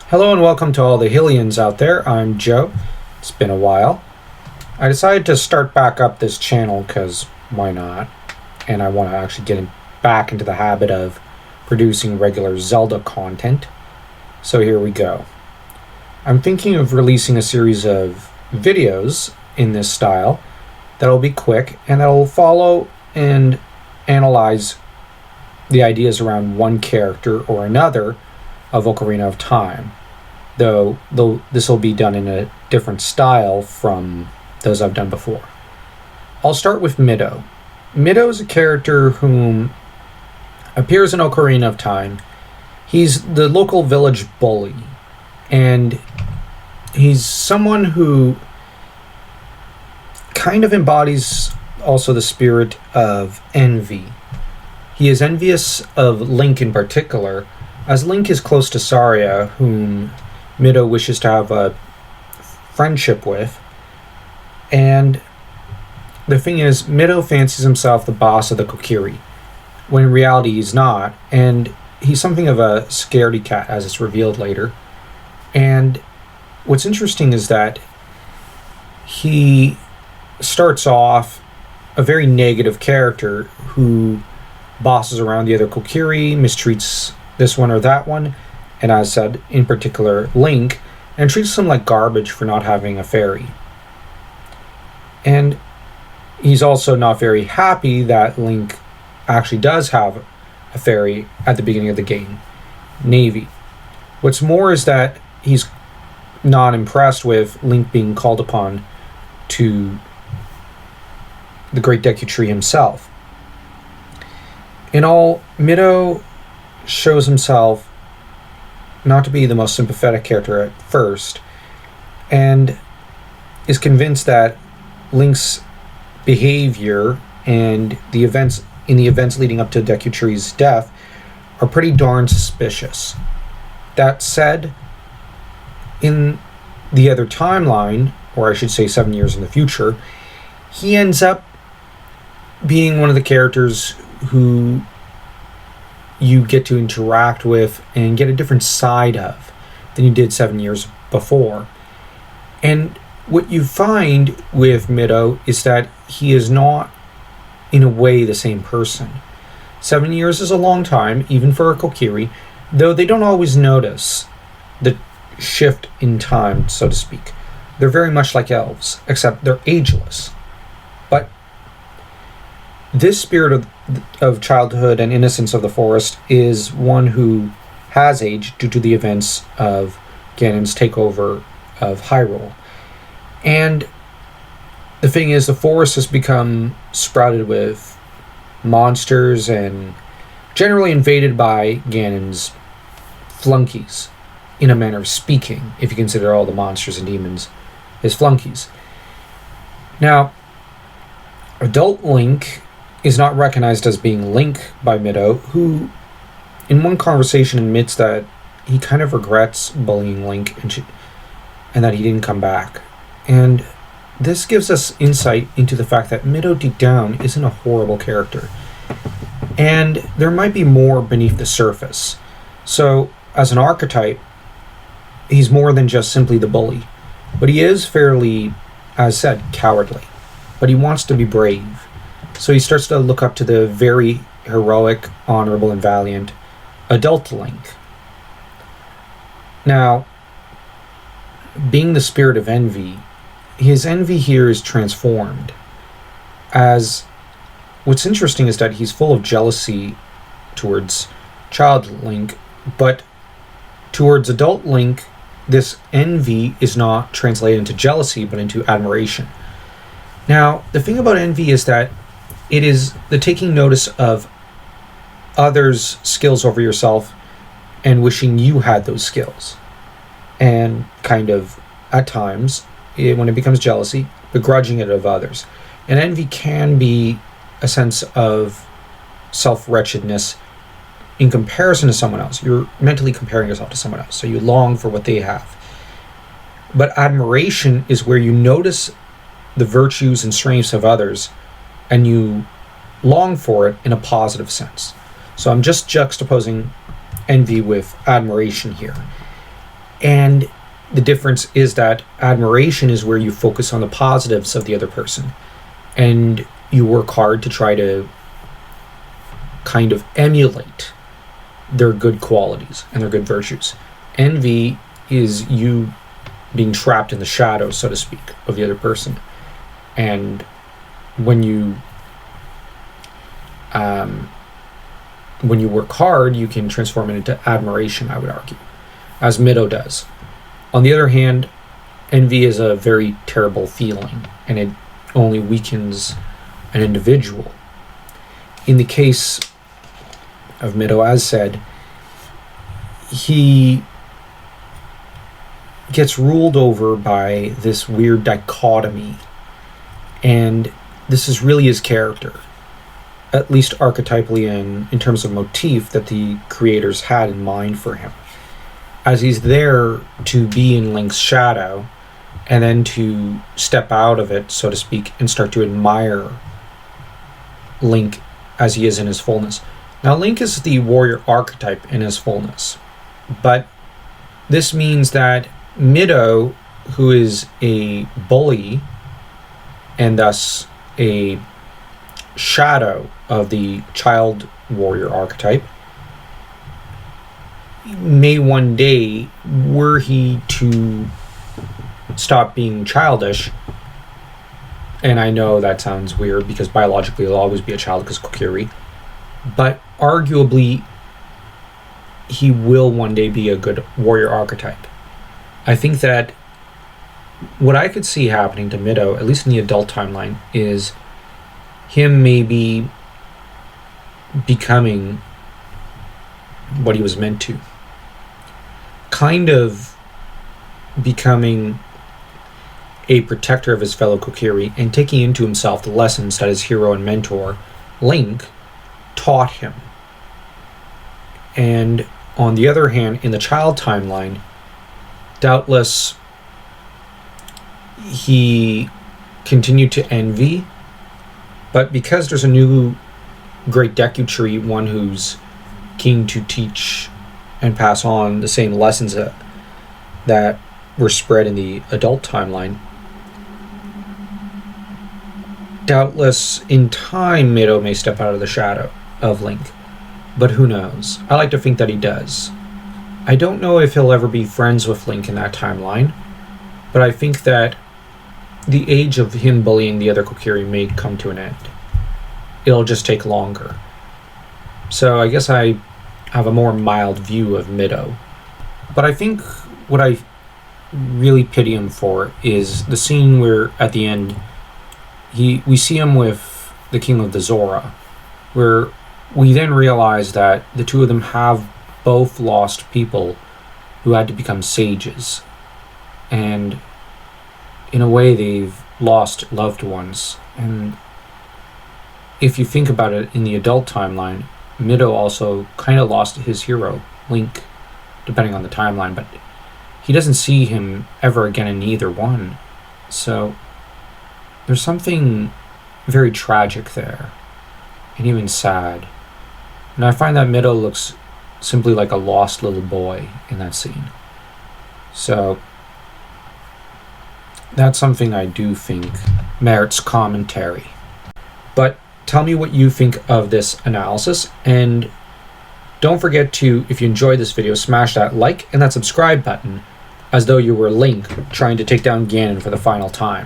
Hello and welcome to all the Hillians out there. I'm Joe. It's been a while. I decided to start back up this channel because why not? And I want to actually back into the habit of producing regular Zelda content. So here we go. I'm thinking of releasing a series of videos in this style that'll be quick and that'll follow and analyze the ideas around one character or another of Ocarina of Time. Though this will be done in a different style from those I've done before. I'll start with Mido. Mido is a character whom appears in Ocarina of Time. He's the local village bully, and he's someone who kind of embodies also the spirit of envy. He is envious of Link in particular, as Link is close to Saria, whom Mido wishes to have a friendship with. And the thing is, Mido fancies himself the boss of the Kokiri, when in reality he's not, and he's something of a scaredy cat, as it's revealed later. And what's interesting is that he starts off a very negative character who bosses around the other Kokiri, mistreats this one or that one, and as said, in particular, Link, and treats them like garbage for not having a fairy. And he's also not very happy that Link actually does have a fairy at the beginning of the game, Navy. What's more is that he's not impressed with Link being called upon to the Great Deku Tree himself. In all, Mido shows himself not to be the most sympathetic character at first, and is convinced that Link's behavior and the events leading up to Deku Tree's death are pretty darn suspicious. That said, in the other timeline, or I should say 7 years in the future, he ends up being one of the characters who you get to interact with and get a different side of than you did 7 years before. And what you find with Mido is that he is not, in a way, the same person. 7 years is a long time, even for a Kokiri, though they don't always notice the shift in time, so to speak. They're very much like elves, except they're ageless. But this spirit of childhood and innocence of the forest is one who has aged due to the events of Ganon's takeover of Hyrule. And the thing is, the forest has become sprouted with monsters and generally invaded by Ganon's flunkies, in a manner of speaking, if you consider all the monsters and demons his flunkies. Now, adult Link is not recognized as being Link by Mido, who in one conversation admits that he kind of regrets bullying Link and that he didn't come back. And this gives us insight into the fact that Mido deep down isn't a horrible character. And there might be more beneath the surface. So, as an archetype, he's more than just simply the bully. But he is fairly, as said, cowardly. But he wants to be brave. So he starts to look up to the very heroic, honorable, and valiant adult Link. Now, being the spirit of envy, his envy here is transformed. As what's interesting is that he's full of jealousy towards child Link, but towards adult Link, this envy is not translated into jealousy, but into admiration. Now, the thing about envy is that it is the taking notice of others' skills over yourself and wishing you had those skills. And kind of, at times, when it becomes jealousy, begrudging it of others. And envy can be a sense of self-wretchedness in comparison to someone else. You're mentally comparing yourself to someone else, so you long for what they have. But admiration is where you notice the virtues and strengths of others and you long for it in a positive sense. So I'm just juxtaposing envy with admiration here. And the difference is that admiration is where you focus on the positives of the other person, and you work hard to try to kind of emulate their good qualities and their good virtues. Envy is you being trapped in the shadows, so to speak, of the other person. And when you work hard, you can transform it into admiration, I would argue, as Mido does. On the other hand, envy is a very terrible feeling, and it only weakens an individual. In the case of Mido, as said, he gets ruled over by this weird dichotomy, and this is really his character, at least archetypally and in terms of motif that the creators had in mind for him, as he's there to be in Link's shadow and then to step out of it, so to speak, and start to admire Link as he is in his fullness. Now, Link is the warrior archetype in his fullness, but this means that Mido, who is a bully and thus a shadow of the child warrior archetype, may one day, were he to stop being childish, and I know that sounds weird because biologically he'll always be a child because Kokiri, but arguably he will one day be a good warrior archetype. I think that what I could see happening to Mido, at least in the adult timeline, is him maybe becoming what he was meant to. Kind of becoming a protector of his fellow Kokiri and taking into himself the lessons that his hero and mentor, Link, taught him. And on the other hand, in the child timeline, doubtless he continued to envy, but because there's a new great Deku Tree, one who's keen to teach and pass on the same lessons that were spread in the adult timeline, doubtless in time Mido may step out of the shadow of Link, but who knows? I like to think that he does. I don't know if he'll ever be friends with Link in that timeline, but I think that the age of him bullying the other Kokiri may come to an end. It'll just take longer. So I guess I have a more mild view of Mido. But I think what I really pity him for is the scene where at the end we see him with the King of the Zora, where we then realize that the two of them have both lost people who had to become sages, and in a way they've lost loved ones. And if you think about it, in the adult timeline, Mido also kind of lost his hero, Link, depending on the timeline, but he doesn't see him ever again in either one. So there's something very tragic there, and even sad. And I find that Mido looks simply like a lost little boy in that scene. So that's something I do think merits commentary. But tell me what you think of this analysis, and don't forget to, if you enjoyed this video, smash that like and that subscribe button as though you were Link trying to take down Ganon for the final time.